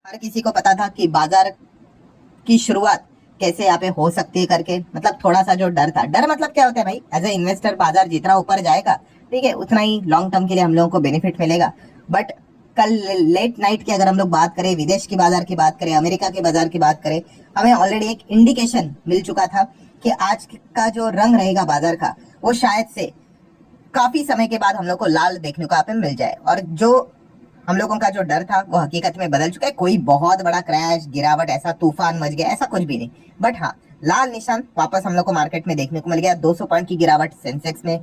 हर किसी को पता था कि बाजार की शुरुआत कैसे यहाँ पे हो सकती है करके, मतलब थोड़ा सा जो डर था, डर मतलब क्या होता है भाई, एज ए इन्वेस्टर बाजार जितना ऊपर जाएगा, ठीक है, उतना ही लॉन्ग टर्म के लिए हम लोगों को बेनिफिट मिलेगा। बट कल लेट नाइट की अगर हम लोग बात करें, विदेश की बाजार की बात करें, अमेरिका के बाजार की बात करें, हमें ऑलरेडी एक इंडिकेशन मिल चुका था कि आज का जो रंग रहेगा बाजार का, वो शायद से काफी समय के बाद हम लोग को लाल देखने को यहाँ पे मिल जाए। और जो हम लोगों का जो डर था वो हकीकत में बदल चुका है। कोई बहुत बड़ा क्रैश, गिरावट, ऐसा तूफान मच गया, ऐसा कुछ भी नहीं। बट हाँ, लाल निशान वापस हम लोग को मार्केट में देखने को मिल गया। 200 पॉइंट की गिरावट सेंसेक्स में।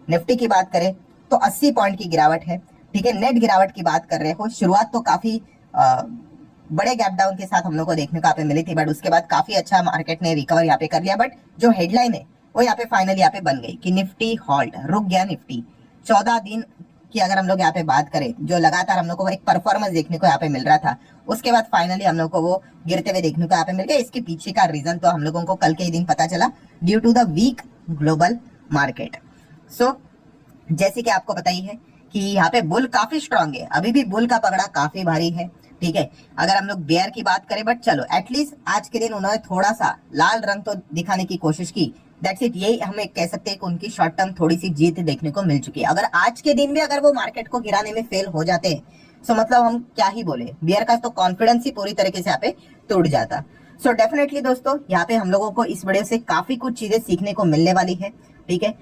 निफ्टी की बात करें तो 80 पॉइंट की गिरावट है। ठीक है, नेट गिरावट की बात कर रहे हो, शुरुआत तो काफी बड़े गैप डाउन के साथ हम लोग को देखने को यहाँ पे मिली थी, बट उसके बाद काफी अच्छा मार्केट ने रिकवर यहाँ पे कर लिया। बट जो हेडलाइन है वो यहाँ पे फाइनली यहाँ पे बन गई कि निफ्टी हॉल्ट, रुक गया निफ्टी। 14 दिन की अगर हम लोग यहाँ पे बात करें, जो लगातार हम लोग को एक परफॉर्मेंस देखने को यहाँ पे मिल रहा था, उसके बाद फाइनली हम लोग को वो गिरते हुए देखने को यहाँ पे मिल गया। इसके पीछे का रीजन तो हम लोगों को कल के ही दिन पता चला, due to the weak global market. So जैसे कि आपको पता ही है कि यहाँ पे बुल काफी स्ट्रांग है, अभी भी बुल का पकड़ा काफी भारी है। ठीक है, अगर हम लोग बेयर की बात करें, बट चलो एटलीस्ट आज के दिन उन्होंने थोड़ा सा लाल रंग तो दिखाने की कोशिश की। दैट्स इट, यही हम एक कह सकते हैं कि उनकी शॉर्ट टर्म थोड़ी सी जीत देखने को मिल चुकी है। अगर आज के दिन भी अगर वो मार्केट को गिराने में फेल हो जाते हैं, तो मतलब हम क्या ही बोले, बियर का तो कॉन्फिडेंस ही पूरी तरीके से यहाँ पे टूट जाता। सो डेफिनेटली दोस्तों, यहाँ पे हम लोगों को इस वीडियो से काफी कुछ चीजें सीखने को मिलने वाली है। ठीक है,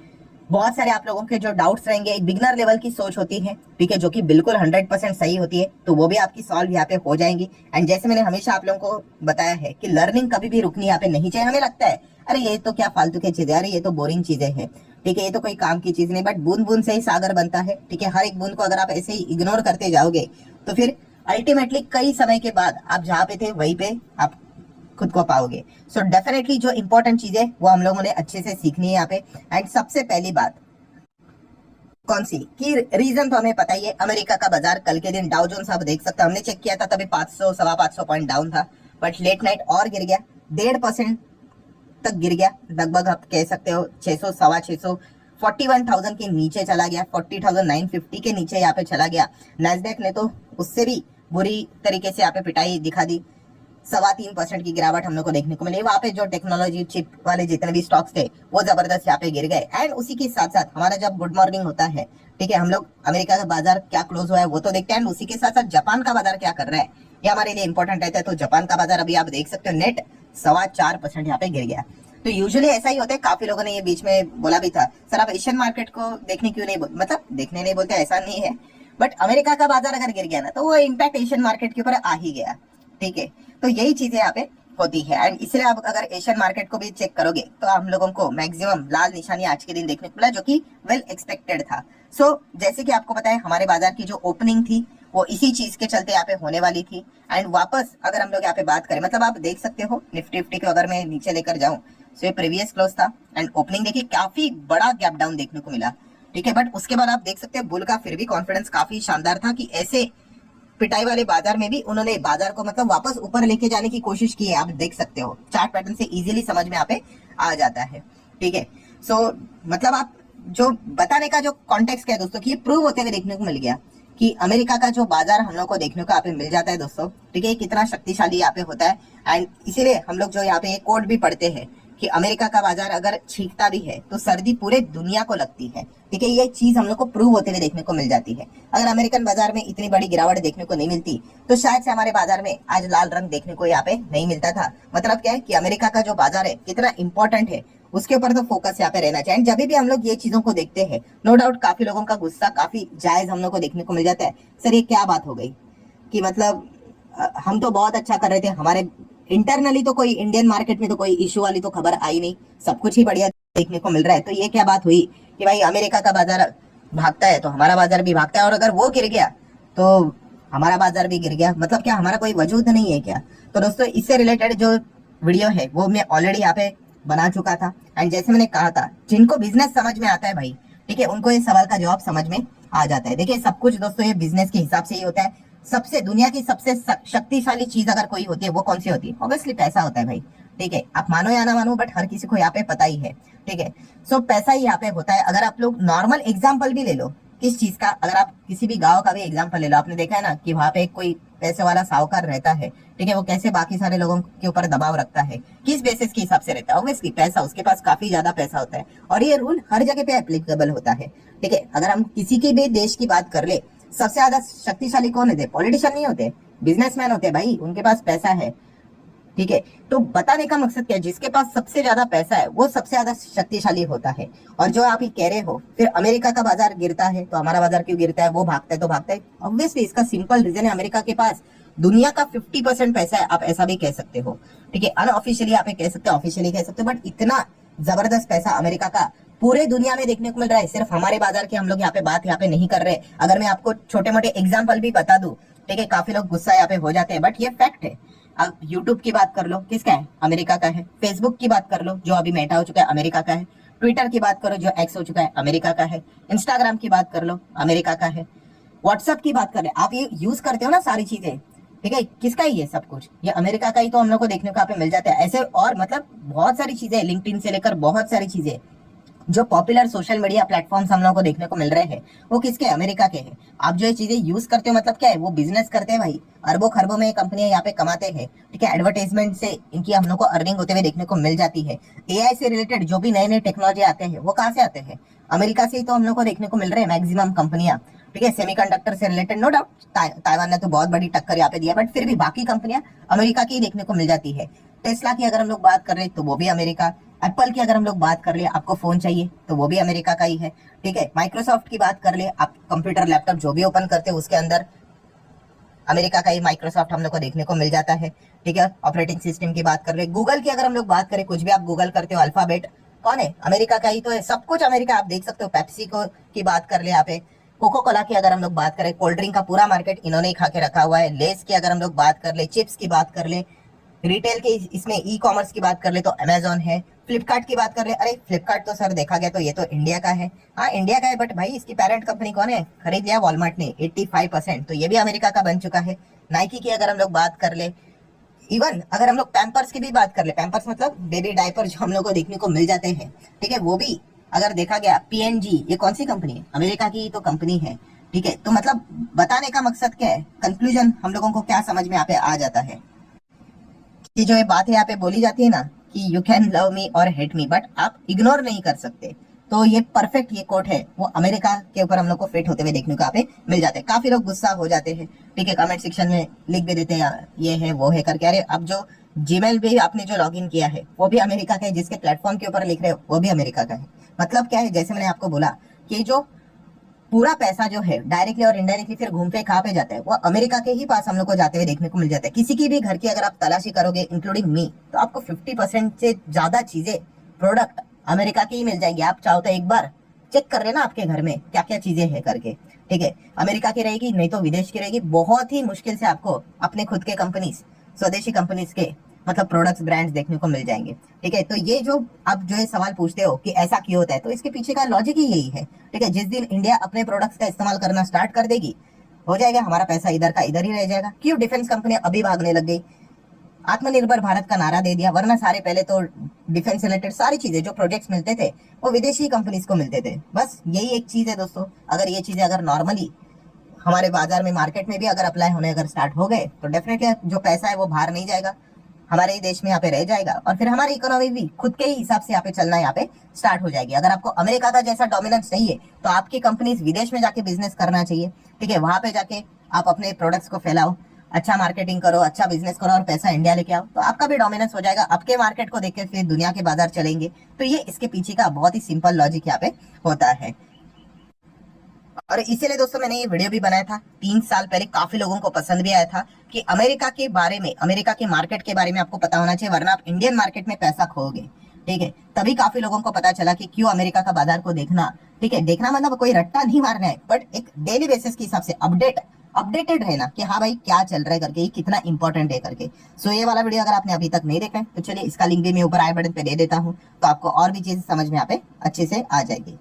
बहुत सारे आप लोगों के जो डाउट्स रहेंगे, एक बिगनर लेवल की सोच होती है, ठीक है, जो कि बिल्कुल 100% सही होती है, तो वो भी आपकी सॉल्व यहाँ पे हो जाएंगी। एंड जैसे मैंने हमेशा आप लोगों को बताया है कि लर्निंग कभी भी रुकनी यहाँ पे नहीं चाहिए। हमें लगता है अरे ये तो क्या फालतू की चीजें, अरे ये तो बोरिंग चीजें हैं, ठीक है, ये तो कोई काम की चीज नहीं, बट बूंद बूंद से ही सागर बनता है। ठीक है, हर एक बूंद को अगर आप ऐसे ही इग्नोर करते जाओगे तो फिर अल्टीमेटली कई समय के बाद आप जहाँ पे थे वहीं पे आप खुद को पाओगे। सो डेफिनेटली जो इंपॉर्टेंट चीज है वो हम लोगों ने अच्छे से सीखनी है यहाँ पे। एंड सबसे पहली बात कौन सी की रीजन तो हमें पता ही है, अमेरिका का बाजार कल के दिन डाउ जोन्स आप देख सकते हो, हमने चेक किया था तभी 500 सवा 500 पॉइंट डाउन था, बट लेट नाइट और गिर गया, 1.5% तक गिर गया, लगभग आप कह सकते हो 600 सवा 600 41,000 के नीचे चला गया, 40,950 के नीचे यहाँ पे चला गया। नैस्डैक ने तो उससे भी बुरी तरीके से यहाँ पे पिटाई दिखा दी, 3.25% की गिरावट हम लोग को देखने को मिली। वहां पे जो टेक्नोलॉजी चिप वाले जितने भी स्टॉक्स थे वो जबरदस्त यहाँ पे गिर गए। एंड उसी के साथ साथ हमारा जब गुड मॉर्निंग होता है, ठीक है, हम लोग अमेरिका का बाजार क्या क्लोज हुआ है वो तो देखते हैं, उसी के साथ साथ जापान का बाजार क्या कर रहा है ये हमारे लिए इंपॉर्टेंट रहता है। तो जापान का बाजार अभी आप देख सकते हो नेट 4.25% यहाँ पे गिर गया। तो यूजुअली ऐसा ही होता है, काफी लोगों ने ये बीच में बोला भी था सर आप एशियन मार्केट को देखने क्यों नहीं मतलब देखने नहीं बोलते, ऐसा नहीं है, बट अमेरिका का बाजार अगर गिर गया ना तो वो इम्पैक्ट एशियन मार्केट के ऊपर आ ही गया। ठीक है, तो यही चीजें यहाँ पे होती है। एंड इसलिए आप अगर एशियन मार्केट को भी चेक करोगे तो हम लोगों को मैक्सिमम लाल निशानी आज के दिन देखने को मिला, जो कि वेल एक्सपेक्टेड था। सो जैसे कि आपको पता है हमारे बाजार की जो ओपनिंग थी वो इसी चीज के चलते यहाँ पे होने वाली थी। एंड वापस अगर हम लोग यहाँ पे बात करें, मतलब आप देख सकते हो निफ्टी फिफ्टी को अगर मैं नीचे लेकर जाऊं, सो ये प्रीवियस क्लोज था एंड ओपनिंग देखिए काफी बड़ा गैप डाउन देखने को मिला। ठीक है, बट उसके बाद आप देख सकते हैं बुल का फिर भी कॉन्फिडेंस काफी शानदार था कि ऐसे पिटाई वाले बाजार में भी उन्होंने बाजार को मतलब वापस ऊपर लेके जाने की कोशिश की है। आप देख सकते हो चार्ट पैटर्न से इजीली समझ में यहाँ पे आ जाता है। ठीक है, सो मतलब आप जो बताने का जो कॉन्टेक्स्ट क्या है दोस्तों, कि ये प्रूव होते हुए देखने को मिल गया कि अमेरिका का जो बाजार हम लोग को देखने को यहाँ पे मिल जाता है दोस्तों, ठीक है, कितना शक्तिशाली यहाँ पे होता है। एंड इसीलिए हम लोग जो यहाँ पे एक कोड भी पढ़ते हैं कि अमेरिका का बाजार अगर छींकता भी है तो सर्दी पूरे दुनिया को लगती है। ठीक है, ये चीज हम लोग को प्रूव होते हुए देखने को मिल जाती है। अगर अमेरिकन बाजार में इतनी बड़ी गिरावट देखने को नहीं मिलती तो शायद से हमारे बाजार में आज लाल रंग देखने को यहाँ पे नहीं मिलता था। मतलब क्या है कि अमेरिका का जो बाजार है कितना इंपॉर्टेंट है उसके ऊपर तो फोकस यहाँ पे रहना चाहिए। जब भी हम लोग ये चीजों को देखते हैं, नो डाउट काफी लोगों का गुस्सा काफी जायज हम लोग को देखने को मिल जाता है, सर ये क्या बात हो गई कि मतलब हम तो बहुत अच्छा कर रहे थे, हमारे इंटरनली तो कोई इंडियन मार्केट में तो कोई इश्यू वाली तो खबर आई नहीं, सब कुछ ही बढ़िया देखने को मिल रहा है, तो ये क्या बात हुई कि भाई अमेरिका का बाजार भागता है तो हमारा बाजार भी भागता है, और अगर वो गिर गया तो हमारा बाजार भी गिर गया, मतलब क्या हमारा कोई वजूद नहीं है क्या। तो दोस्तों इससे रिलेटेड जो वीडियो है वो मैं ऑलरेडी यहाँ पे बना चुका था। एंड जैसे मैंने कहा था जिनको बिजनेस समझ में आता है भाई, ठीक है, उनको ये सवाल का जवाब समझ में आ जाता है। देखिए सब कुछ दोस्तों ये बिजनेस के हिसाब से ही होता है। सबसे दुनिया की सबसे शक्तिशाली चीज अगर कोई होती है वो कौन सी होती है, ऑब्वियसली पैसा होता है भाई। ठीक है, आप मानो या ना मानो, बट हर किसी को यहाँ पे पता ही है। ठीक है, सो पैसा ही यहाँ पे होता है। अगर आप लोग नॉर्मल एग्जाम्पल भी ले लो किस चीज का, अगर आप किसी भी गांव का भी एग्जाम्पल ले लो, आपने देखा है ना कि वहां पे कोई पैसे वाला साहूकार रहता है, ठीक है, वो कैसे बाकी सारे लोगों के ऊपर दबाव रखता है, किस बेसिस के हिसाब से रहता है। ऑब्वियसली पैसा, उसके पास काफी ज्यादा पैसा होता है और ये रूल हर जगह पे एप्लीकेबल होता है, ठीक है। अगर हम किसी के भी देश की बात कर ले, सबसे ज्यादा शक्तिशाली कौन होते? पॉलिटिशियन नहीं होते, बिजनेसमैन होते भाई, उनके पास पैसा है, ठीक है। तो बताने का मकसद क्या है, जिसके पास सबसे ज्यादा पैसा है वो सबसे ज्यादा शक्तिशाली होता है। और जो आप ये कह रहे हो फिर अमेरिका का बाजार गिरता है तो हमारा बाजार क्यों गिरता है, वो भागता है तो भागता है, ऑब्वियसली इसका सिंपल रीजन है, अमेरिका के पास दुनिया का 50% पैसा है, आप ऐसा भी कह सकते हो, ठीक है। अनऑफिशियली आप कह सकते हो, ऑफिशियली कह सकते हो, बट इतना जबरदस्त पैसा अमेरिका का पूरे दुनिया में देखने को मिल रहा है। सिर्फ हमारे बाजार की हम लोग यहाँ पे बात यहाँ पे नहीं कर रहे। अगर मैं आपको छोटे मोटे एग्जाम्पल भी बता दूं, ठीक है, काफी लोग गुस्सा यहाँ पे हो जाते हैं, बट ये फैक्ट है। अब यूट्यूब की बात कर लो, किसका है? अमेरिका का है। फेसबुक की बात कर लो, जो अभी मेटा हो चुका है, अमेरिका का है। ट्विटर की बात करो, जो एक्स हो चुका है, अमेरिका का है। इंस्टाग्राम की बात कर लो, अमेरिका का है। व्हाट्सएप की बात कर ले, आप ये यूज करते हो ना सारी चीजें, ठीक है, किसका ही है सब कुछ? ये अमेरिका का ही तो हम लोग को देखने को यहाँ पे मिल जाता है। ऐसे और मतलब बहुत सारी चीजें, लिंक्डइन से लेकर बहुत सारी चीजें जो पॉपुलर सोशल मीडिया प्लेटफॉर्म्स हम लोगों को देखने को मिल रहे हैं, वो किसके? अमेरिका के हैं। आप जो ये चीजें यूज करते हो, मतलब क्या है, वो बिजनेस करते हैं भाई, अरबों खरबों में कंपनियां यहाँ पे कमाते हैं, ठीक है। एडवर्टाइजमेंट से इनकी हम लोग को अर्निंग होते हुए देखने को मिल जाती है। एआई से रिलेटेड जो भी नए नए टेक्नोलॉजी आते हैं वो कहाँ से आते हैं? अमेरिका से ही तो हम लोग को देखने को मिल रहे हैं मैक्सिमम कंपनियां, ठीक है। सेमीकंडक्टर से रिलेटेड नो डाउट ताइवान ने तो बहुत बड़ी टक्कर यहाँ पे दिया, बट फिर भी बाकी कंपनियां अमेरिका की ही देखने को मिल जाती है। टेस्ला की अगर हम लोग बात कर रहे हैं तो वो भी अमेरिका। एप्पल की अगर हम लोग बात कर ले, आपको फोन चाहिए तो वो भी अमेरिका का ही है, ठीक है। माइक्रोसॉफ्ट की बात कर ले, आप कंप्यूटर लैपटॉप जो भी ओपन करते हो उसके अंदर अमेरिका का ही माइक्रोसॉफ्ट हम लोग को देखने को मिल जाता है, ठीक है। ऑपरेटिंग सिस्टम की बात कर ले, गूगल की अगर हम लोग बात करें, कुछ भी आप गूगल करते हो, अल्फाबेट कौन है? अमेरिका का ही तो है, सब कुछ अमेरिका। आप देख सकते हो पेप्सी को की बात कर ले यहाँ पे। कोको कोला की अगर हम लोग बात करें, कोल्ड ड्रिंक का पूरा मार्केट इन्होंने ही खा के रखा हुआ है। लेस की अगर हम लोग बात कर ले, चिप्स की बात कर ले, रिटेल के इसमें ई कॉमर्स की बात कर ले तो अमेजोन है। फ्लिपकार्ट की बात कर ले, अरे फ्लिपकार्ट तो सर देखा गया तो ये तो इंडिया का है, हाँ इंडिया का है, बट भाई इसकी पेरेंट कंपनी कौन है? खरीद लिया वॉलमार्ट ने 85%, तो ये भी अमेरिका का बन चुका है। नाइकी की अगर हम लोग बात कर ले, इवन अगर हम लोग पैम्पर्स की भी बात कर ले, पैम्पर्स मतलब बेबी डायपर जो हम लोग को देखने को मिल जाते हैं, ठीक है, वो भी अगर देखा गया, पीएनजी ये कौन सी कंपनी है? अमेरिका की तो कंपनी है, ठीक है। तो मतलब बताने का मकसद क्या है, कंक्लूजन हम लोगों को क्या समझ में यहाँ पे आ जाता है कि जो ये बात है यहाँ पे बोली जाती है ना कि यू कैन लव मी और हेट मी, बट आप इग्नोर नहीं कर सकते। तो ये परफेक्ट ये कोट है, वो अमेरिका के ऊपर हम लोग को फिट होते हुए देखने को यहाँ पे मिल जाते हैं। काफी लोग गुस्सा हो जाते हैं, ठीक है, कमेंट सेक्शन में लिख भी देते हैं ये है वो है करके। अरे अब जो जीमेल भी आपने जो लॉग इन किया है वो भी अमेरिका का है, जिसके प्लेटफॉर्म के ऊपर लिख रहे हो वो भी अमेरिका का है। मतलब क्या है, जैसे मैंने आपको बोला कि जो पूरा पैसा जो है डायरेक्टली और इनडायरेक्टली फिर घूम के कहाँ पे जाता है, वो अमेरिका के ही पास हम लोग को जाते हुए देखने को मिल जाता है। किसी की भी घर की अगर आप तलाशी करोगे इंक्लूडिंग मी, तो आपको 50% से ज्यादा चीजें, प्रोडक्ट अमेरिका की ही मिल जाएंगी। आप चाहो तो एक बार चेक कर लेना आपके घर में क्या क्या चीजें हैं करके, ठीक है। अमेरिका की रहेगी, नहीं तो विदेश की रहेगी। बहुत ही मुश्किल से आपको अपने खुद के कंपनीज, स्वदेशी कंपनीज के मतलब प्रोडक्ट्स ब्रांड्स देखने को मिल जाएंगे, ठीक है। तो ये जो आप जो ये सवाल पूछते हो कि ऐसा क्यों होता है, तो इसके पीछे का लॉजिक ही यही है, ठीक है। जिस दिन इंडिया अपने प्रोडक्ट्स का इस्तेमाल करना स्टार्ट कर देगी, हो जाएगा हमारा पैसा इधर का इधर ही रह जाएगा। क्यों डिफेंस कंपनी अभी भागने लग गई, आत्मनिर्भर भारत का नारा दे दिया, वरना सारे पहले तो डिफेंस रिलेटेड सारी चीजें जो प्रोजेक्ट्स मिलते थे वो विदेशी कंपनीज को मिलते थे। बस यही एक चीज है दोस्तों, अगर ये चीजें अगर नॉर्मली हमारे बाजार में मार्केट में भी अगर अप्लाई होने अगर स्टार्ट हो गए, तो डेफिनेटली जो पैसा है वो बाहर नहीं जाएगा, हमारे ही देश में यहाँ पे रह जाएगा, और फिर हमारी इकोनॉमी भी खुद के ही हिसाब से यहाँ पे चलना यहाँ पे स्टार्ट हो जाएगी। अगर आपको अमेरिका का जैसा डोमिनेंस चाहिए तो आपकी कंपनीज विदेश में जाके बिजनेस करना चाहिए, ठीक है। वहां पे जाके आप अपने प्रोडक्ट्स को फैलाओ, अच्छा मार्केटिंग करो, अच्छा बिजनेस करो और पैसा इंडिया लेके आओ, तो आपका भी डोमिनेंस हो जाएगा। आपके मार्केट को देख के फिर दुनिया के बाजार चलेंगे। तो ये इसके पीछे का बहुत ही सिंपल लॉजिक यहाँ पे होता है। और इसीलिए दोस्तों मैंने ये वीडियो भी बनाया था 3 साल पहले, काफी लोगों को पसंद भी आया था कि अमेरिका के बारे में, अमेरिका के मार्केट के बारे में आपको पता होना चाहिए, वरना आप इंडियन मार्केट में पैसा खोओगे, ठीक है। तभी काफी लोगों को पता चला कि क्यों अमेरिका का बाजार को देखना, ठीक है। देखना मतलब कोई रट्टा नहीं मारना है, बट एक डेली बेसिस के हिसाब से अपडेटेड रहना कि हाँ भाई क्या चल रहा है करके, ये कितना इंपॉर्टेंट है करके। सो ये वाला वीडियो अगर आपने अभी तक नहीं देखा है तो चलिए इसका लिंक भी मैं ऊपर आई बटन पे दे देता हूँ, तो आपको और भी चीजें समझ में यहाँ पे अच्छे से आ जाएगी।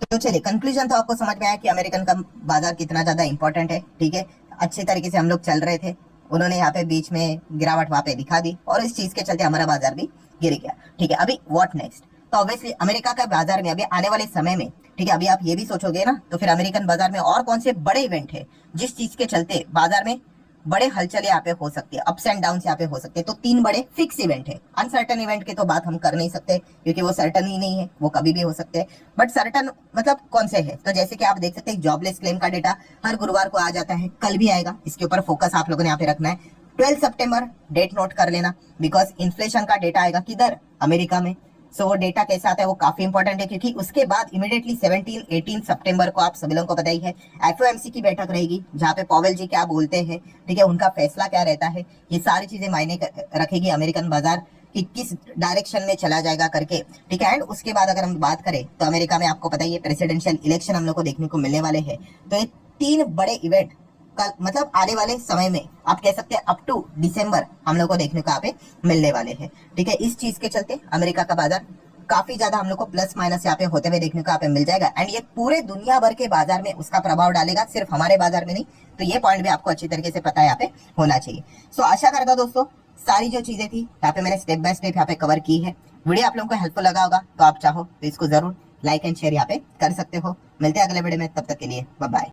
तो चलिए कंक्लूजन तो आपको समझ में आया कि अमेरिकन का बाजार कितना ज्यादा इंपॉर्टेंट है, ठीक है। अच्छे तरीके से हम लोग चल रहे थे, उन्होंने यहाँ पे बीच में गिरावट वहां पे दिखा दी और इस चीज के चलते हमारा बाजार भी गिर गया, ठीक है। अभी व्हाट नेक्स्ट, तो ऑब्वियसली अमेरिका का बाजार में अभी आने वाले समय में, ठीक है, अभी आप ये भी सोचोगे ना, तो फिर अमेरिकन बाजार में और कौन से बड़े इवेंट है जिस चीज के चलते बाजार में बड़े हलचल यहाँ पे हो सकती है, अप्स एंड डाउन यहाँ पे हो सकते हैं। तो 3 बड़े फिक्स इवेंट है। अनसर्टन इवेंट की तो बात हम कर नहीं सकते क्योंकि वो सर्टन ही नहीं है, वो कभी भी हो सकते हैं। बट सर्टन मतलब कौन से है, तो जैसे कि आप देख सकते हैं जॉबलेस क्लेम का डेटा हर गुरुवार को आ जाता है, कल भी आएगा, इसके ऊपर फोकस आप लोगों ने यहाँ पे रखना है। 12 सितंबर डेट नोट कर लेना, बिकॉज इन्फ्लेशन का डेटा आएगा किधर, अमेरिका में। सो वो डेटा कैसा आता है वो काफी इंपॉर्टेंट है, क्योंकि उसके बाद इमीडिएटली 17-18 सितंबर को आप सभी लोगों को पता ही है एफओएमसी की बैठक रहेगी, जहाँ पे पॉवेल जी क्या बोलते हैं, ठीक है, उनका फैसला क्या रहता है, ये सारी चीजें मायने रखेगी अमेरिकन बाजार कि किस डायरेक्शन में चला जाएगा करके, ठीक है। एंड उसके बाद अगर हम बात करें तो अमेरिका में आपको पता ही है प्रेसिडेंशियल इलेक्शन हम लोग को देखने को मिलने वाले हैं। तो ये 3 बड़े इवेंट कल मतलब आने वाले समय में आप कह सकते हैं अप टू दिसंबर हम लोग को देखने को यहाँ पे मिलने वाले हैं, ठीक है। इस चीज के चलते अमेरिका का बाजार काफी ज्यादा हम लोग को प्लस माइनस यहाँ पे होते हुए देखने को यहाँ पे मिल जाएगा। एंड ये पूरे दुनिया भर के बाजार में उसका प्रभाव डालेगा, सिर्फ हमारे बाजार में नहीं। तो ये पॉइंट भी आपको अच्छी तरीके से पता है यहाँ पे होना चाहिए। सो आशा करता हूं दोस्तों सारी जो चीजें थी यहाँ पे मैंने स्टेप बाय स्टेप यहाँ पे कवर की है। वीडियो आप लोगों को हेल्पफुल लगा होगा तो आप चाहो तो इसको जरूर लाइक एंड शेयर यहाँ पे कर सकते हो। मिलते हैं अगले वीडियो में, तब तक के लिए बाय बाय।